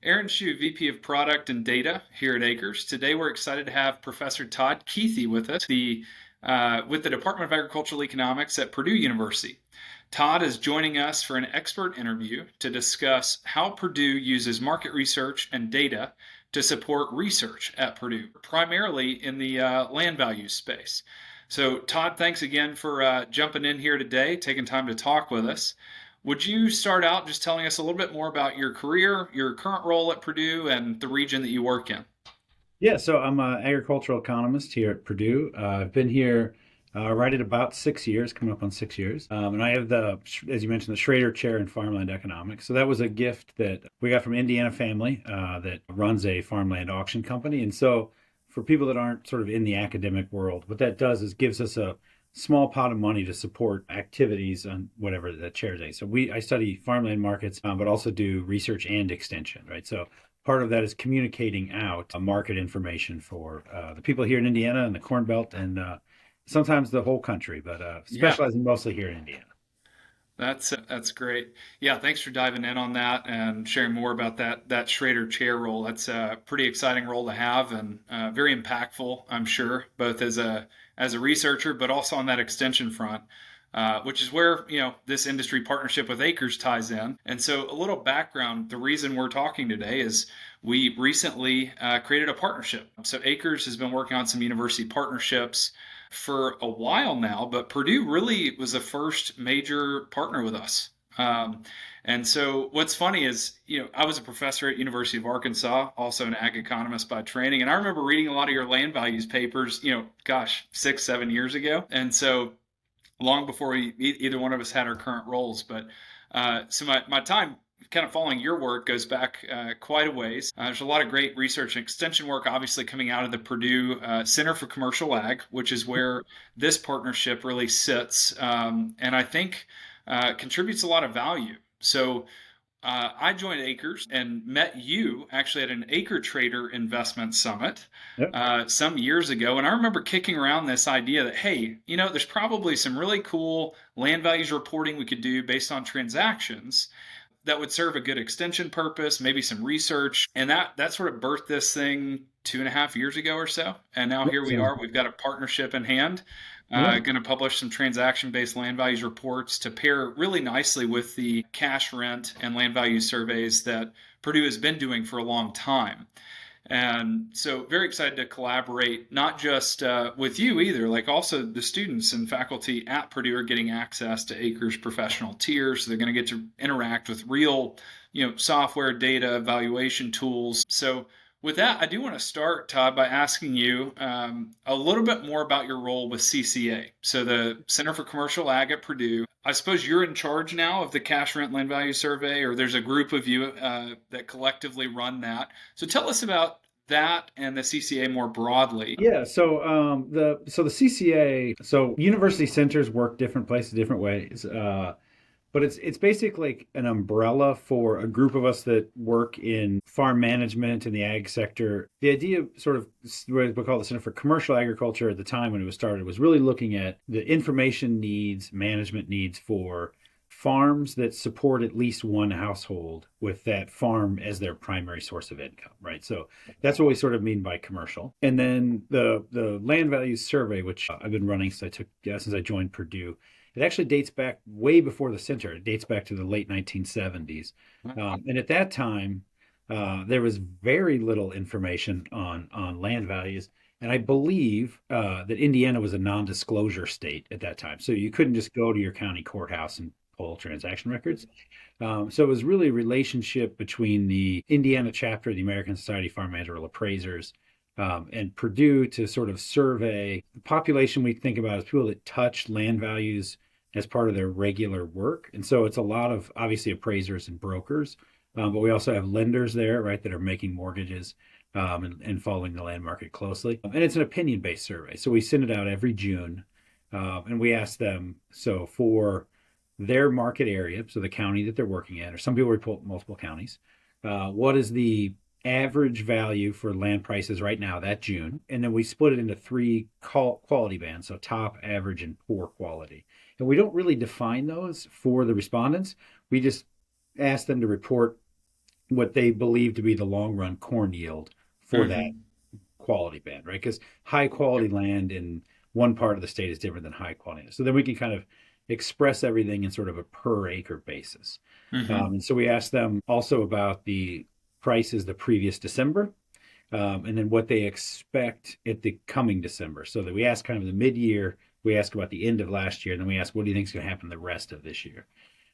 Aaron Shu, VP of Product and Data here at Acres. Today we're excited to have Professor Todd Keithy with us, with the Department of Agricultural Economics at Purdue University. Todd is joining us for an expert interview to discuss how Purdue uses market research and data to support research at Purdue, primarily in the land value space. So, Todd, thanks again for jumping in here today, taking time to talk with us. Would you start out just telling us a little bit more about your career, your current role at Purdue, and the region that you work in? Yeah, so I'm an agricultural economist here at Purdue. I've been here right at about 6 years, coming up on 6 years. And I have as you mentioned, the Schrader Chair in Farmland Economics. So that was a gift that we got from Indiana family that runs a farmland auction company. And so for people that aren't sort of in the academic world, what that does is gives us a small pot of money to support activities on whatever the chair is. So I study farmland markets, but also do research and extension, right? So part of that is communicating out market information for the people here in Indiana and the Corn Belt and sometimes the whole country, but Yeah, specializing mostly here in Indiana. that's great. Yeah, thanks for diving in on that and sharing more about that Schrader chair role. That's a pretty exciting role to have and very impactful, I'm sure, both as a researcher, but also on that extension front. Which is where this industry partnership with Acres ties in. And so, a little background: the reason we're talking today is we recently created a partnership. So, Acres has been working on some university partnerships for a while now, but Purdue really was the first major partner with us. And so, what's funny is, I was a professor at University of Arkansas, also an ag economist by training, and I remember reading a lot of your land values papers, gosh, 6, 7 years ago. And so long before either one of us had our current roles. But so my time kind of following your work goes back quite a ways. There's a lot of great research and extension work, obviously, coming out of the Purdue Center for Commercial Ag, which is where this partnership really sits, and I think contributes a lot of value. So I joined Acres and met you actually at an Acre Trader Investment Summit Yep. some years ago. And I remember kicking around this idea that, hey, there's probably some really cool land values reporting we could do based on transactions that would serve a good extension purpose, maybe some research. And that sort of birthed this thing 2.5 years ago or so. And now here we Sounds are. We've got a partnership in hand. yeah. Going to publish some transaction-based land values reports to pair really nicely with the cash rent and land value surveys that Purdue has been doing for a long time. And so, very excited to collaborate, not just with you either, like also the students and faculty at Purdue are getting access to Acres professional tiers. So they're going to get to interact with real, software, data, valuation tools. So, with that, I do want to start, Todd, by asking you a little bit more about your role with CCA. So, the Center for Commercial Ag at Purdue. I suppose you're in charge now of the cash rent land value survey, or there's a group of you that collectively run that. So tell us about that and the CCA more broadly. Yeah, so the CCA, so university centers work different places different ways. But it's basically an umbrella for a group of us that work in farm management in the ag sector. The idea, sort of what we call the Center for Commercial Agriculture at the time when it was started, was really looking at the information needs, management needs for farms that support at least one household with that farm as their primary source of income, right? So that's what we sort of mean by commercial. And then the land values survey, which I've been running since I joined Purdue, it actually dates back way before the center. It dates back to the late 1970s. And at that time, there was very little information on land values. And I believe that Indiana was a non-disclosure state at that time. So you couldn't just go to your county courthouse and pull transaction records. So it was really a relationship between the Indiana chapter of the American Society of Farm and Rural Appraisers and Purdue to sort of survey the population we think about as people that touch land values as part of their regular work. And so it's a lot of obviously appraisers and brokers, but we also have lenders there, right, that are making mortgages and following the land market closely. And it's an opinion based survey. So we send it out every June and we ask them, so for their market area, so the county that they're working at, or some people report multiple counties, what is the average value for land prices right now that June? And then we split it into three quality bands, so top, average, and poor quality. And we don't really define those for the respondents. We just ask them to report what they believe to be the long run corn yield for that Hmm. quality band, right? Because high quality land in one part of the state is different than high quality. So then we can kind of express everything in sort of a per acre basis. Hmm. And so we asked them also about the prices the previous December, and then what they expect at the coming December. So that we ask kind of the mid year, we ask about the end of last year, and then we ask what do you think is going to happen the rest of this year.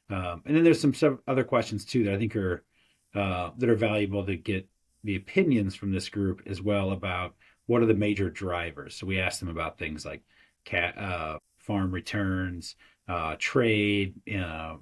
And then there's some other questions too that I think are that are valuable to get the opinions from this group as well about what are the major drivers. So we asked them about things like farm returns, trade,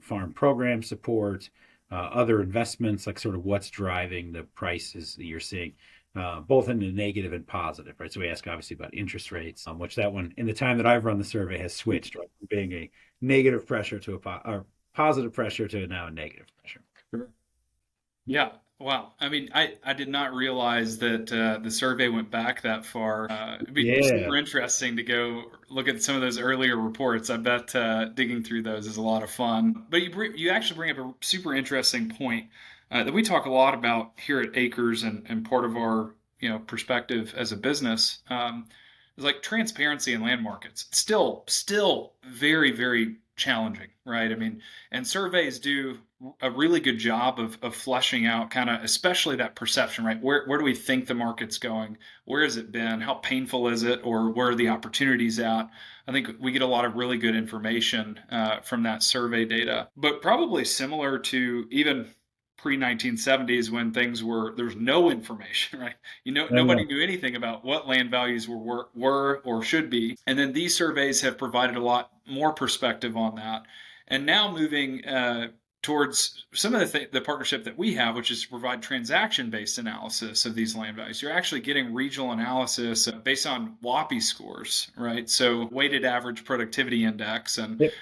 farm program support, other investments, like sort of what's driving the prices that you're seeing. Both in the negative and positive, right? So we ask obviously about interest rates, which that one in the time that I've run the survey has switched, right, from being a negative pressure to or positive pressure to now a negative pressure. Sure. Yeah. Wow. I mean, I did not realize that the survey went back that far. It'd be Yeah. super interesting to go look at some of those earlier reports. I bet digging through those is a lot of fun. But you actually bring up a super interesting point that we talk a lot about here at Acres, and part of our perspective as a business is like transparency in land markets. Still very very challenging, right? I mean, and surveys do a really good job of fleshing out kind of especially that perception, right? Where do we think the market's going? Where has it been? How painful is it? Or where are the opportunities at? I think we get a lot of really good information from that survey data, but probably similar to even pre 1970s when things were there's no information, right? I Nobody know. knew anything about what land values were or should be, and then these surveys have provided a lot more perspective on that. And now moving towards some of the partnership that we have, which is to provide transaction-based analysis of these land values. You're actually getting regional analysis based on WAPI scores, right? So weighted average productivity index. And Yep.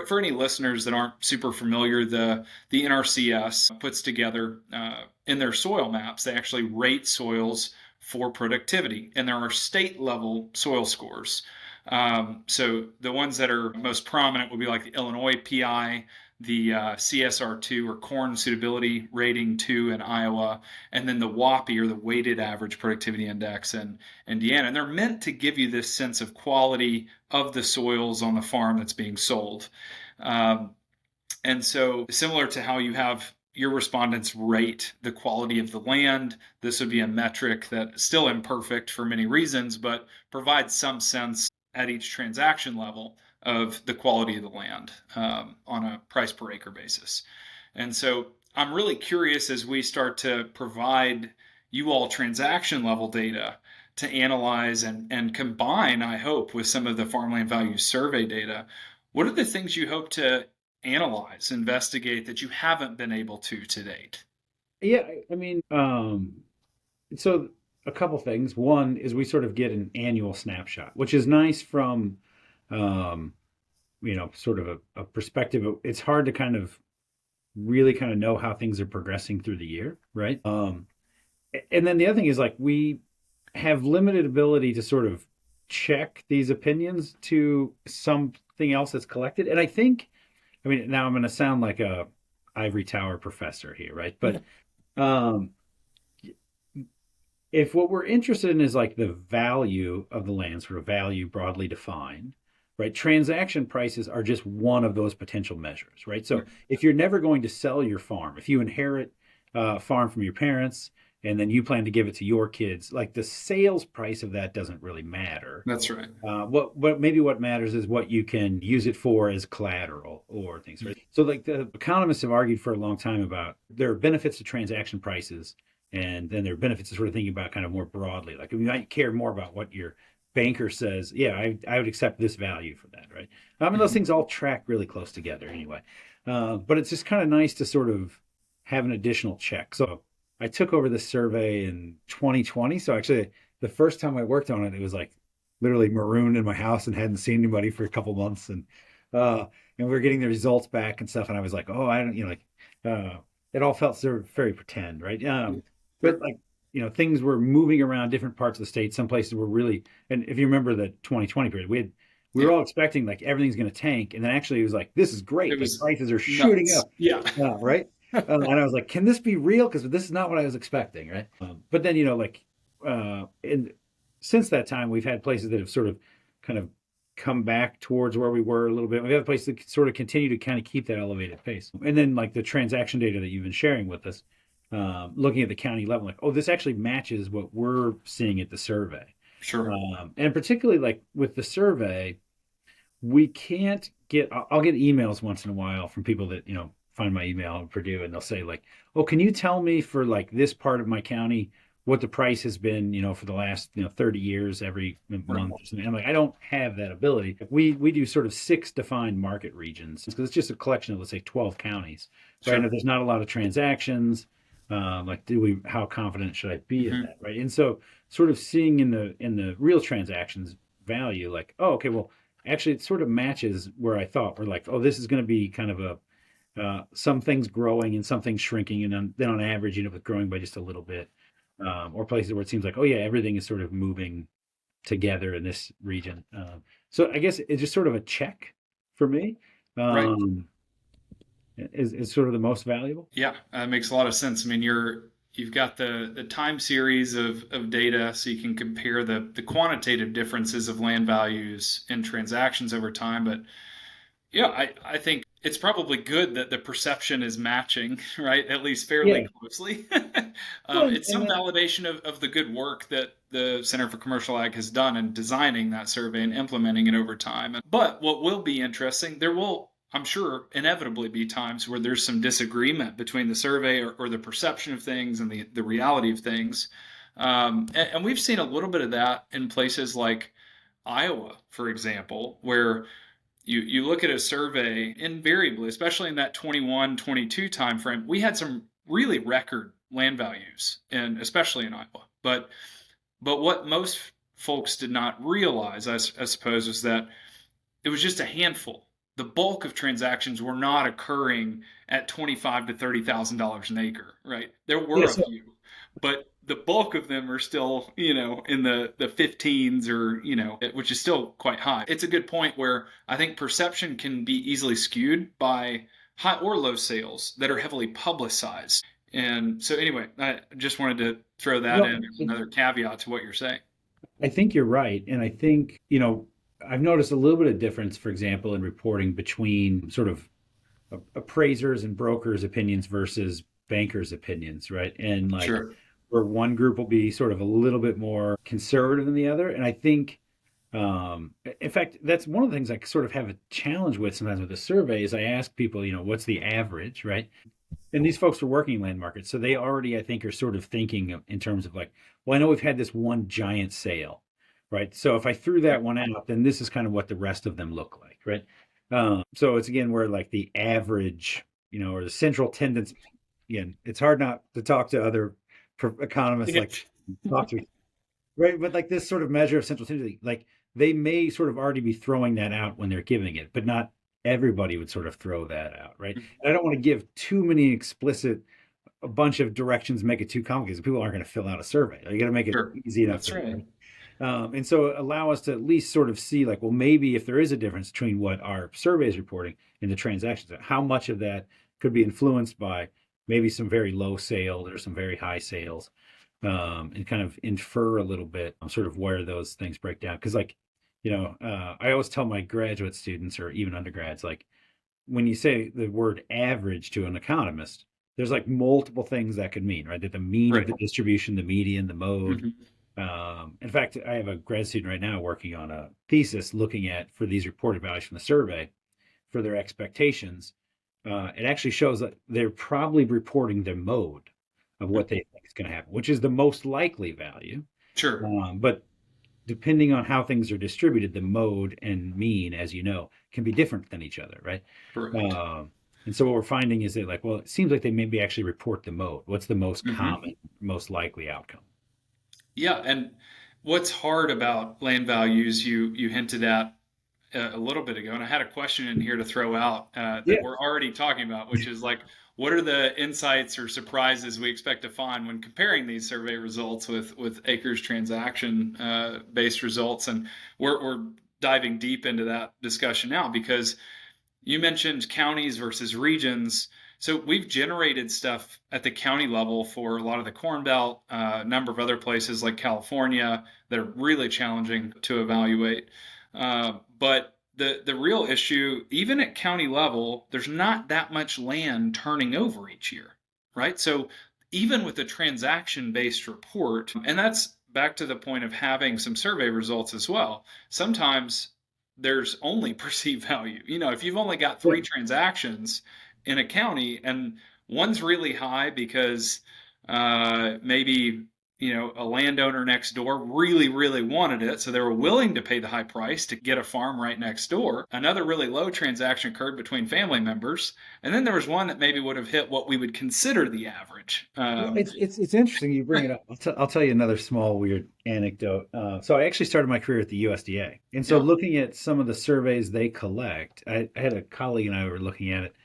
for any listeners that aren't super familiar, the NRCS puts together in their soil maps, they actually rate soils for productivity, and there are state level soil scores. So the ones that are most prominent would be like the Illinois PI, the CSR2 or Corn Suitability Rating 2 in Iowa, and then the WAPI or the Weighted Average Productivity Index in Indiana. And they're meant to give you this sense of quality of the soils on the farm that's being sold. Um, and so, similar to how you have your respondents rate the quality of the land, this would be a metric that still imperfect for many reasons, but provides some sense at each transaction level of the quality of the land on a price per acre basis. And so, I'm really curious as we start to provide you all transaction level data to analyze and combine, I hope, with some of the farmland value survey data. What are the things you hope to analyze, investigate that you haven't been able to date? Yeah, I mean, so a couple things. One is we sort of get an annual snapshot, which is nice from, um, sort of a perspective. It's hard to kind of really kind of know how things are progressing through the year, right? And then the other thing is like we have limited ability to sort of check these opinions to something else that's collected. And I think, I mean, now I'm going to sound like a ivory tower professor here, right? But um, if what we're interested in is like the value of the land, sort of value broadly defined, right? Transaction prices are just one of those potential measures, right? So if you're never going to sell your farm, if you inherit a farm from your parents and then you plan to give it to your kids, like the sales price of that doesn't really matter. That's right. What maybe what matters is what you can use it for as collateral or things, right? So like the economists have argued for a long time about there are benefits to transaction prices, and then there are benefits to sort of thinking about kind of more broadly. Like you might care more about what your banker says. Yeah, I would accept this value for that, right? I mean, those Mhm. things all track really close together anyway. But it's just kind of nice to sort of have an additional check. So I took over this survey in 2020. So actually, the first time I worked on it, it was like literally marooned in my house and hadn't seen anybody for a couple months, uh, and we were getting the results back and stuff, and I was like, oh, I don't, like, it all felt sort of very pretend, right? But Sure. like, things were moving around different parts of the state. Some places were really, and if you remember the 2020 period, we were Yeah. all expecting like everything's going to tank, and then actually it was like this is It great, like was prices are shooting nuts. up, Yeah. right? And I was like, can this be real? Because this is not what I was expecting, right? But then, and since that time, we've had places that have sort of kind of come back towards where we were a little bit. We have places that sort of continue to kind of keep that elevated pace. And then, like the transaction data that you've been sharing with us, looking at the county level, like, oh, this actually matches what we're seeing at the survey. Sure. And particularly like with the survey, we can't get, I'll get emails once in a while from people that, find my email at Purdue, and they'll say like, oh, can you tell me for like this part of my county what the price has been, for the last, 30 years every Right. month or something. I'm like, I don't have that ability. We do sort of 6 defined market regions because it's just a collection of, let's say, 12 counties, right? And Sure. if there's not a lot of transactions, like, how confident should I be in Hmm. that, right? And so sort of seeing in the real transactions value, like, oh, okay, well, actually it sort of matches where I thought. We're like, oh, this is going to be kind of a some things growing and some things shrinking, and then on average, it's growing by just a little bit, or places where it seems like, oh yeah, everything is sort of moving together in this region. So I guess it's just sort of a check for me. Right. Um, is sort of the most valuable. Yeah, that makes a lot of sense. I mean, you've got the time series of data, so you can compare the quantitative differences of land values and transactions over time. But yeah, I think it's probably good that the perception is matching, right? At least fairly Yeah. closely. Well, It's and some then validation of the good work that the Center for Commercial Ag has done in designing that survey and implementing it over time. But what will be interesting, there will, I'm sure, inevitably be times where there's some disagreement between the survey or the perception of things and the reality of things. And we've seen a little bit of that in places like Iowa, for example, where you look at a survey invariably, especially in that 21, 22 timeframe, we had some really record land values, and especially in Iowa. But what most folks did not realize, I suppose, is that it was just a handful. The bulk of transactions were not occurring at 25 to $30,000 an acre, right? There yeah, were a so few, but the bulk of them are still, in the 15s, or, which is still quite high. It's a good point where I think perception can be easily skewed by high or low sales that are heavily publicized. And so anyway, I just wanted to throw that no, in as another caveat to what you're saying. I think you're right. And I think, I've noticed a little bit of difference, for example, in reporting between sort of appraisers and brokers' opinions versus bankers' opinions, right? And like Sure. where one group will be sort of a little bit more conservative than the other. And I think, in fact, that's one of the things I sort of have a challenge with sometimes with the survey is I ask people, what's the average, right? And these folks are working in land markets, so they already, I think, are sort of thinking in terms of like, well, I know we've had this one giant sale, right? So if I threw that one out, then this is kind of what the rest of them look like, right? So it's again where like the average, or the central tendency. Again, it's hard not to talk to other economists, like talk to, right? But like this sort of measure of central tendency, like they may sort of already be throwing that out when they're giving it, but not everybody would sort of throw that out, right? And I don't want to give too many explicit, a bunch of directions, make it too complicated. People aren't going to fill out a survey. You got to make it Sure. easy enough That's for right. them. And so allow us to at least sort of see like, well, maybe if there is a difference between what our survey is reporting and the transactions, how much of that could be influenced by maybe some very low sales or some very high sales, and kind of infer a little bit sort of where those things break down. Because like, I always tell my graduate students or even undergrads, like when you say the word average to an economist, there's like multiple things that could mean, right? That the mean of Right. the distribution, the median, the mode. Mhm. In fact, I have a grad student right now working on a thesis looking at for these reported values from the survey for their expectations. It actually shows that they're probably reporting the mode of what they think is going to happen, which is the most likely value. Sure. But depending on how things are distributed, the mode and mean, as you know, can be different than each other, right? Correct. Um, and so what we're finding is that, like, well, it seems like they maybe actually report the mode. What's the most Hmm. common, most likely outcome? Yeah, and what's hard about land values, you hinted at a little bit ago, and I had a question in here to throw out that Yeah. we're already talking about, which is like, what are the insights or surprises we expect to find when comparing these survey results with acres transaction based results? And we're diving deep into that discussion now because you mentioned counties versus regions. So we've generated stuff at the county level for a lot of the Corn Belt, a number of other places like California that are really challenging to evaluate. But the real issue, even at county level, there's not that much land turning over each year, right? So even with a transaction-based report, and that's back to the point of having some survey results as well. Sometimes there's only perceived value. If you've only got Yeah. three transactions in a county and one's really high because maybe a landowner next door really really wanted it, so they were willing to pay the high price to get a farm right next door. Another really low transaction occurred between family members, and then there was one that maybe would have hit what we would consider the average. Well, it's interesting you bring it up. I'll tell you another small weird anecdote. So I actually started my career at the USDA, and so Yeah. looking at some of the surveys they collect, I had a colleague and I were looking at it,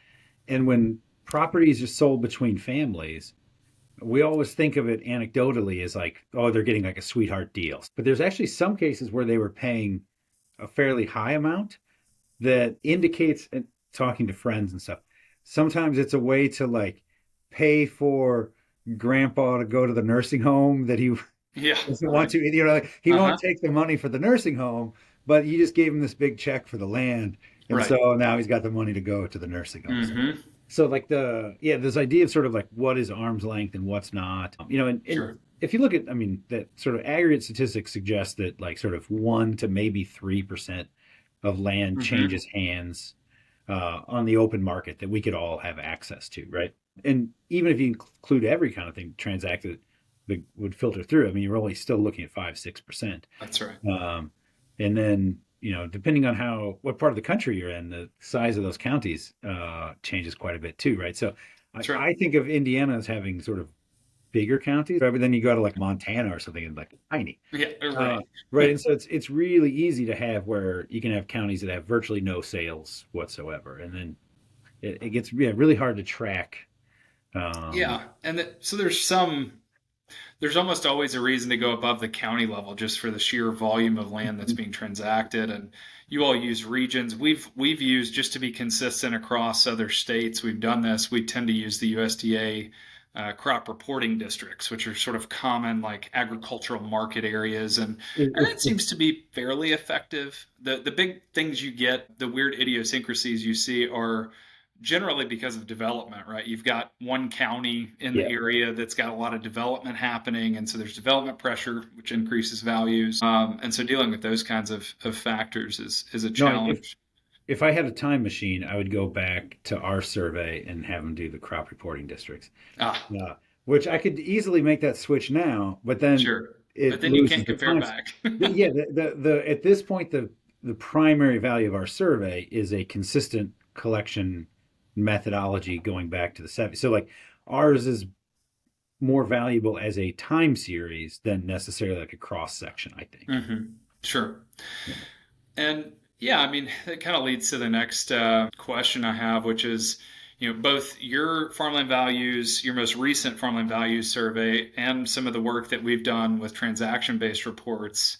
and when properties are sold between families, we always think of it anecdotally as like, oh, they're getting like a sweetheart deal. But there's actually some cases where they were paying a fairly high amount that indicates, and talking to friends and stuff, sometimes it's a way to like pay for grandpa to go to the nursing home that he Yeah. doesn't want Right. to. Like, he Uh-huh. won't take the money for the nursing home, but you just gave him this big check for the land. And Right. so now he's got the money to go to the nursing home. Mm-hmm. So like this idea of sort of like what is arm's length and what's not, and Sure. if you look at, I mean, that sort of aggregate statistics suggest that like sort of 1 to maybe 3% of land Mm-hmm. changes hands on the open market that we could all have access to, right? And even if you include every kind of thing transacted that would filter through, I mean, you're only still looking at 5, 6%. That's right. Um, and then, depending on what part of the country you're in, the size of those counties changes quite a bit too, right? So That's right. I think of Indiana as having sort of bigger counties, right? But then you go to like Montana or something and like tiny. Yeah. Uh, Right. right. And so it's really easy to have where you can have counties that have virtually no sales whatsoever. And then it gets, yeah, really hard to track. Um, Yeah. So there's almost always a reason to go above the county level just for the sheer volume of land that's being transacted. And you all use regions. We've used, just to be consistent across other states. We've done this. We tend to use the USDA crop reporting districts, which are sort of common like agricultural market areas, and if, that if, seems to be fairly effective. The big things you get, the weird idiosyncrasies you see, are generally because of development, right? You've got one county in the yeah. area that's got a lot of development happening, and so there's development pressure, which increases values. And so dealing with those kinds of factors is a No, challenge. if I had a time machine, I would go back to our survey and have them do the crop reporting districts, Ah, uh, which I could easily make that switch now, but then sure. But it then you loses can't the compare time. back. Yeah, the at this point, the primary value of our survey is a consistent collection methodology going back to the 70s. So like ours is more valuable as a time series than necessarily like a cross section, I think. Sure. Yeah. And yeah, I mean, that kind of leads to the next question I have, which is, both your farmland values, your most recent farmland values survey, and some of the work that we've done with transaction-based reports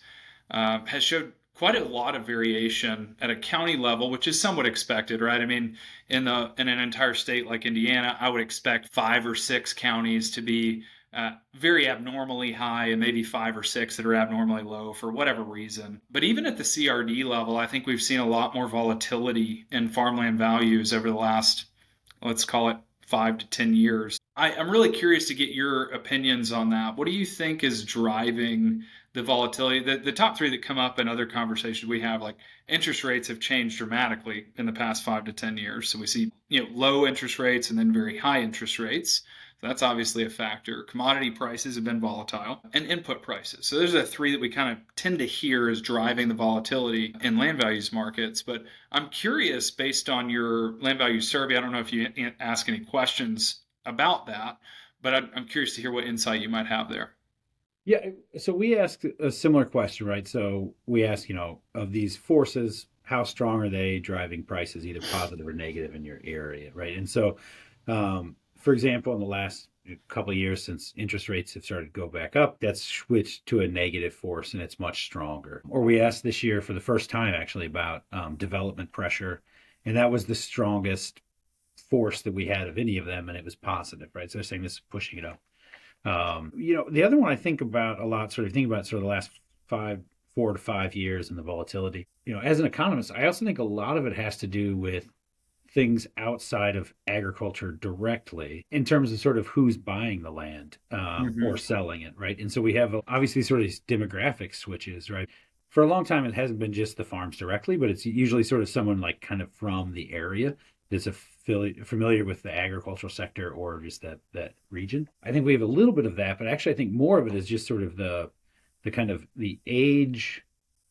has showed quite a lot of variation at a county level, which is somewhat expected, right? I mean, in an entire state like Indiana, I would expect 5 or 6 counties to be very abnormally high and maybe 5 or 6 that are abnormally low for whatever reason. But even at the CRD level, I think we've seen a lot more volatility in farmland values over the last, let's call it, 5 to 10 years. I'm really curious to get your opinions on that. What do you think is driving the volatility? The top three that come up in other conversations we have, like interest rates have changed dramatically in the past 5 to 10 years. So we see, low interest rates and then very high interest rates. So that's obviously a factor. Commodity prices have been volatile, and input prices. So those are the three that we kind of tend to hear as driving the volatility in land values markets. But I'm curious, based on your land value survey, I don't know if you ask any questions about that, but I'm curious to hear what insight you might have there. Yeah, so we asked a similar question, right? So we asked, of these forces, how strong are they driving prices, either positive or negative in your area, right? And so, for example, in the last couple of years since interest rates have started to go back up, that's switched to a negative force and it's much stronger. Or we asked this year for the first time actually about development pressure, and that was the strongest force that we had of any of them, and it was positive, right? So they're saying this is pushing it up. The other one I think about a lot, sort of think about sort of the last 4 to 5 years and the volatility. As an economist, I also think a lot of it has to do with things outside of agriculture directly in terms of sort of who's buying the land or Hmm. selling it, right? And so we have obviously sort of these demographic switches, right? For a long time, it hasn't been just the farms directly, but it's usually sort of someone like kind of from the area that's familiar with the agricultural sector or just that region. I think we have a little bit of that, but actually, I think more of it is just sort of the kind of the age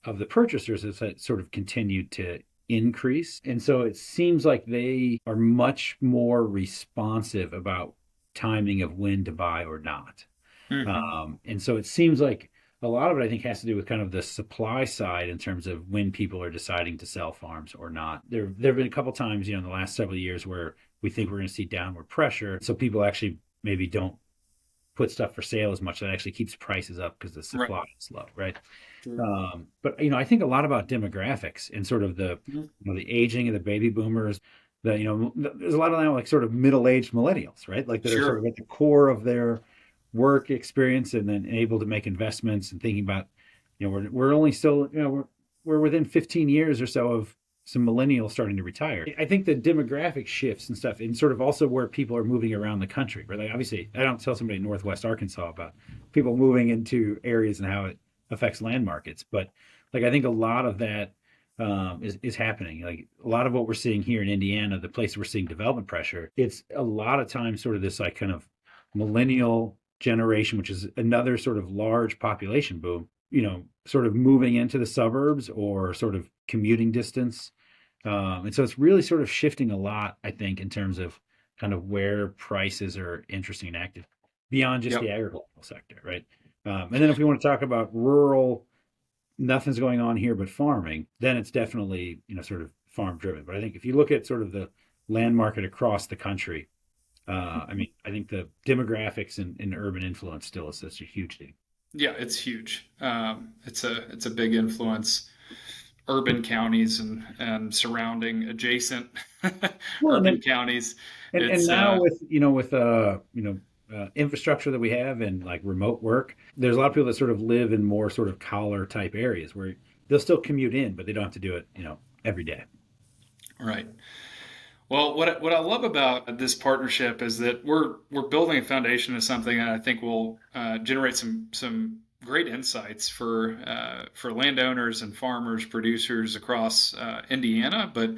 of the purchasers has sort of continued to increase. And so it seems like they are much more responsive about timing of when to buy or not. Hmm. And so it seems like a lot of it, I think, has to do with kind of the supply side in terms of when people are deciding to sell farms or not. There have been a couple times, in the last several years where we think we're going to see downward pressure. So people actually maybe don't put stuff for sale as much. That actually keeps prices up because the Right. supply is low, right? Sure. But I think a lot about demographics and sort of the aging of the baby boomers. There's a lot of now like sort of middle-aged millennials, right? Like that are sort Sure. of at the core of their work experience and then able to make investments and thinking about, we're only still, we're within 15 years or so of some millennials starting to retire. I think the demographic shifts and stuff, and sort of also where people are moving around the country. Right? Like obviously, I don't tell somebody in Northwest Arkansas about people moving into areas and how it affects land markets, but like I think a lot of that is happening. Like a lot of what we're seeing here in Indiana, the place we're seeing development pressure, it's a lot of times sort of this like kind of millennial generation, which is another sort of large population boom, sort of moving into the suburbs or sort of commuting distance. And so it's really sort of shifting a lot, I think, in terms of kind of where prices are interesting and active beyond just the Yep. agricultural sector, right? And then if we want to talk about rural, nothing's going on here but farming, then it's definitely, sort of farm driven. But I think if you look at sort of the land market across the country, I think the demographics and urban influence still is such a huge thing. Yeah, it's huge. It's a big influence. Urban counties and surrounding adjacent Well, and urban then counties. and It's now with infrastructure that we have and like remote work, there's a lot of people that sort of live in more sort of collar type areas where they'll still commute in, but they don't have to do it, every day. right. Well, what I love about this partnership is that we're building a foundation of something that I think will generate some great insights for landowners and farmers, producers across Indiana. But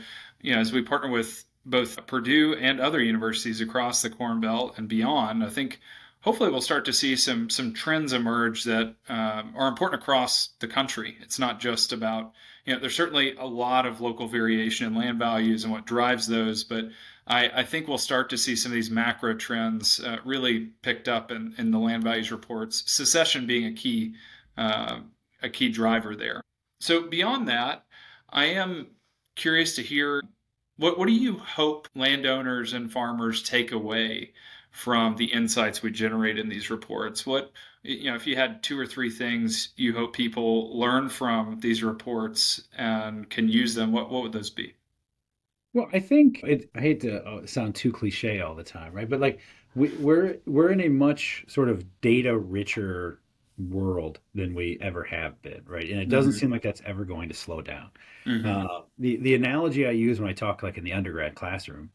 as we partner with both Purdue and other universities across the Corn Belt and beyond, I think hopefully we'll start to see some trends emerge that are important across the country. It's not just about there's certainly a lot of local variation in land values and what drives those, but I think we'll start to see some of these macro trends really picked up in the land values reports. Secession being uh, a key driver there. So beyond that, I am curious to hear what do you hope landowners and farmers take away from the insights we generate in these reports? If you had two or three things you hope people learn from these reports and can use them, what would those be? Well, I think I hate to sound too cliche all the time, right? But like we're in a much sort of data richer world than we ever have been, right? And it doesn't Hmm. seem like that's ever going to slow down. Hmm. The analogy I use when I talk like in the undergrad classroom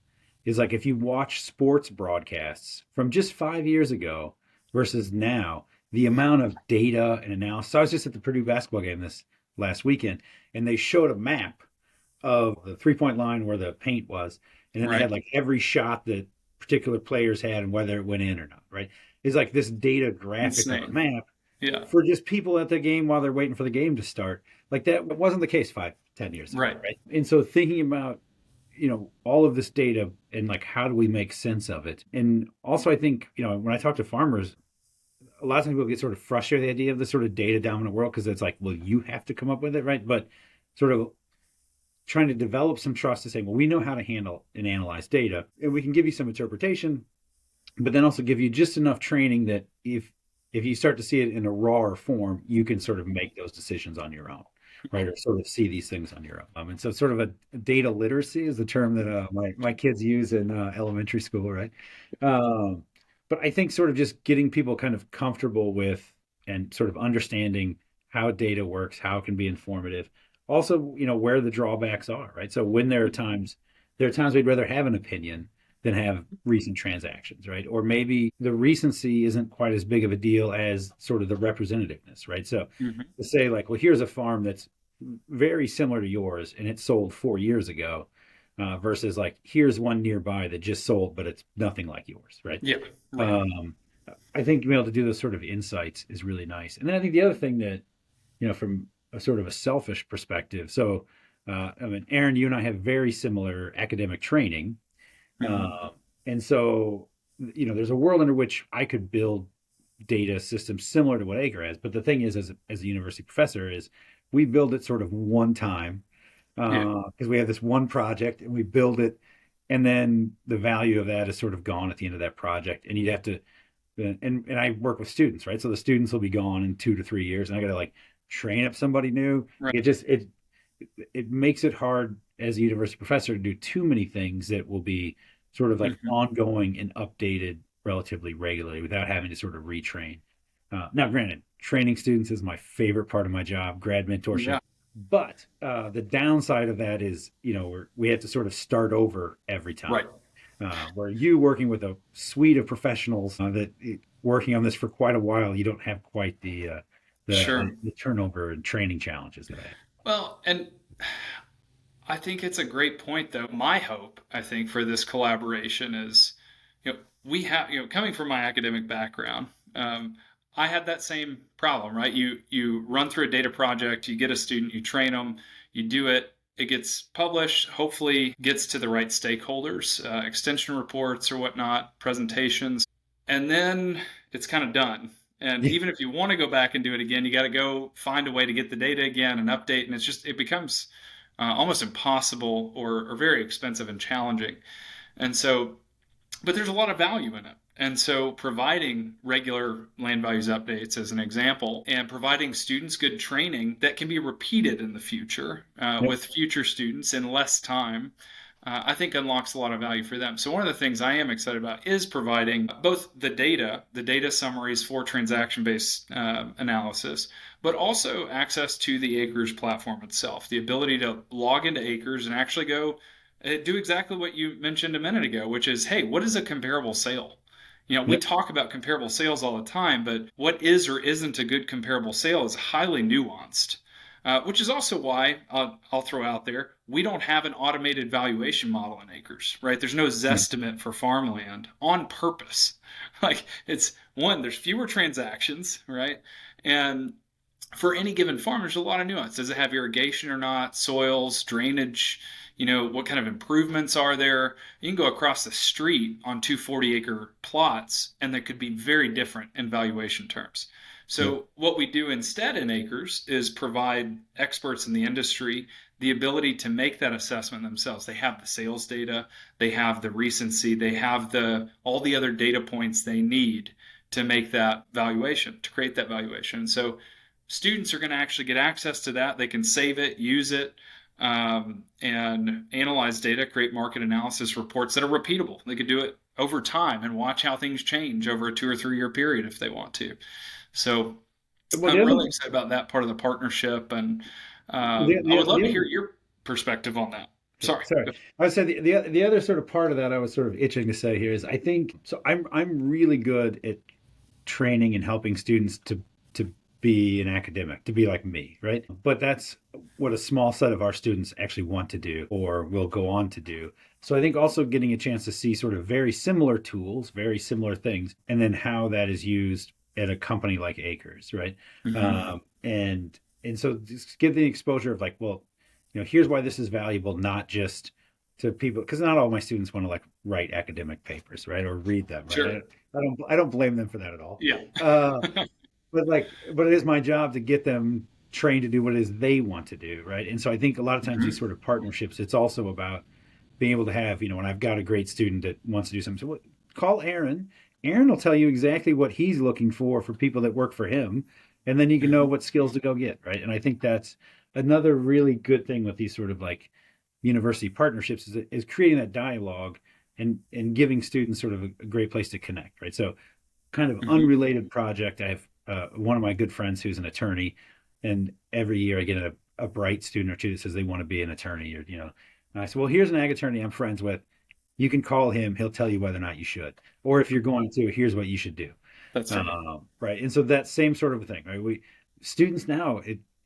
is like if you watch sports broadcasts from just 5 years ago versus now, the amount of data and analysis. So I was just at the Purdue basketball game this last weekend, and they showed a map of the 3 point line where the paint was, and then they Right. had like every shot that particular players had and whether it went in or not. Right? It's like this data graphic on a Insane. map Yeah. for just people at the game while they're waiting for the game to start. Like that wasn't the case 5, 10 years ago, Right. right? And so thinking about all of this data and like how do we make sense of it, and also I think when I talk to farmers, a lot of times people get sort of frustrated with the idea of this sort of data dominant world because it's like, well, you have to come up with it, right? But sort of trying to develop some trust to say, well, we know how to handle and analyze data, and we can give you some interpretation, but then also give you just enough training that if you start to see it in a rawer form, you can sort of make those decisions on your own. right? Or sort of see these things on your own. And so sort of a data literacy is the term that my kids use in elementary school, right? Um, but I think sort of just getting people kind of comfortable with and sort of understanding how data works, how it can be informative. Also, where the drawbacks are, right? So when there are times we'd rather have an opinion than have recent transactions, right? Or maybe the recency isn't quite as big of a deal as sort of the representativeness, right? So Mhm. to say like, well, here's a farm that's very similar to yours and it sold 4 years ago, versus like here's one nearby that just sold, but it's nothing like yours, right? Yeah, right. Um, I think being able to do those sort of insights is really nice. And then I think the other thing that, from a sort of a selfish perspective, so I mean, Aaron, you and I have very similar academic training, Mhm. uh, and so there's a world under which I could build data systems similar to what Acre has. But the thing is, as a university professor, is we build it sort of one time Yeah, because we have this one project and we build it, and then the value of that is sort of gone at the end of that project, and you'd have to. And I work with students, right? So the students will be gone in 2 to 3 years, and I got to like train up somebody new. right. It makes it hard as a university professor to do too many things that will be sort of like Mhm. ongoing and updated relatively regularly without having to sort of retrain. Now, granted, training students is my favorite part of my job, grad mentorship. Yeah, But the downside of that is, we have to sort of start over every time. right. Where you working with a suite of professionals working on this for quite a while, you don't have quite Sure. the turnover and training challenges that I have. Well, and I think it's a great point, though. My hope, I think, for this collaboration is, we have, coming from my academic background, I had that same problem, right? You run through a data project, you get a student, you train them, you do it, it gets published, hopefully gets to the right stakeholders, extension reports or whatnot, presentations, and then it's kind of done. And Yeah, even if you want to go back and do it again, you got to go find a way to get the data again and update, and it becomes almost impossible or very expensive and challenging. And so, but there's a lot of value in it. And so, providing regular land values updates as an example, and providing students good training that can be repeated in the future yep, with future students in less time, I think unlocks a lot of value for them. So, one of the things I am excited about is providing both the data summaries for transaction based analysis, but also access to the Acres platform itself, the ability to log into Acres and actually go do exactly what you mentioned a minute ago, which is, hey, what is a comparable sale? We yep, talk about comparable sales all the time, but what is or isn't a good comparable sale is highly nuanced, which is also why I'll throw out there we don't have an automated valuation model in Acres, right? There's no right, Zestimate for farmland on purpose. Like it's one, there's fewer transactions, right? And for any given farm, there's a lot of nuance. Does it have irrigation or not? Soils, drainage, what kind of improvements are there? You can go across the street on 240-acre plots, and they could be very different in valuation terms. yep, So, what we do instead in Acres is provide experts in the industry the ability to make that assessment themselves. They have the sales data, they have the recency, they have the all the other data points they need to make that valuation, to create that valuation. So students are going to actually get access to that. They can save it, use it, and analyze data, create market analysis reports that are repeatable. They could do it over time and watch how things change over a 2 or 3 year period if they want to. So well, I'm really excited about that part of the partnership, and I would love the to other hear your perspective on that. Sorry. sorry, I would say the other sort of part of that I was sort of itching to say here is I think so. I'm really good at training and helping students to be an academic, to be like me, right? But that's what a small set of our students actually want to do or will go on to do. So I think also getting a chance to see sort of very similar tools, very similar things, and then how that is used at a company like Acres, right? Hmm. And so just give the exposure of like, well, here's why this is valuable, not just to people, because not all my students want to like write academic papers, right, or read them, right? Sure. I don't blame them for that at all. Yeah. Uh, but it is my job to get them trained to do what it is they want to do, right? And so I think a lot of times these Hmm. sort of partnerships, it's also about being able to have, when I've got a great student that wants to do something, so call Aaron. Aaron will tell you exactly what he's looking for people that work for him, and then you can know Hmm. what skills to go get, right? And I think that's another really good thing with these sort of like university partnerships is creating that dialogue and giving students sort of a great place to connect, right? So kind of Hmm. unrelated project. I have one of my good friends who's an attorney, and every year I get a bright student or two that says they want to be an attorney, or And I said, well, here's an ag attorney I'm friends with. You can call him; he'll tell you whether or not you should, or if you're going to, here's what you should do. That's right. Right, and so that same sort of thing, right? We students now,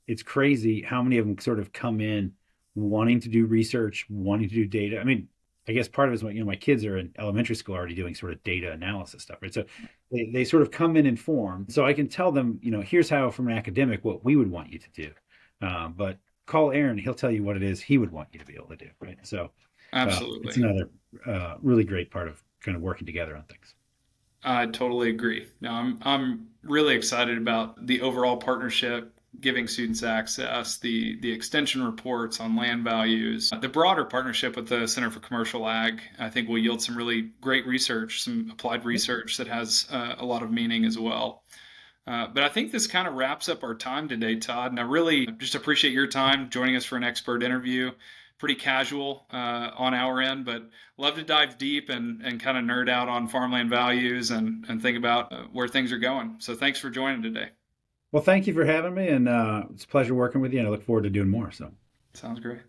it's crazy how many of them sort of come in wanting to do research, wanting to do data. I mean, I guess part of it is when my kids are in elementary school already doing sort of data analysis stuff, right? So they sort of come in informed. So I can tell them, here's how from an academic what we would want you to do. But call Aaron, he'll tell you what it is he would want you to be able to do, right? So it's Absolutely. another really great part of kind of working together on things. I totally agree. No, I'm really excited about the overall partnership, giving students access, the extension reports on land values, the broader partnership with the Center for Commercial Ag. I think will yield some really great research, some applied research that has a lot of meaning as well. But I think this kind of wraps up our time today, Todd. And I really just appreciate your time joining us for an expert interview. Pretty casual on our end, but love to dive deep and kind of nerd out on farmland values and think about where things are going. So thanks for joining today. Well, thank you for having me, and it's a pleasure working with you, and I look forward to doing more. So. Sounds great.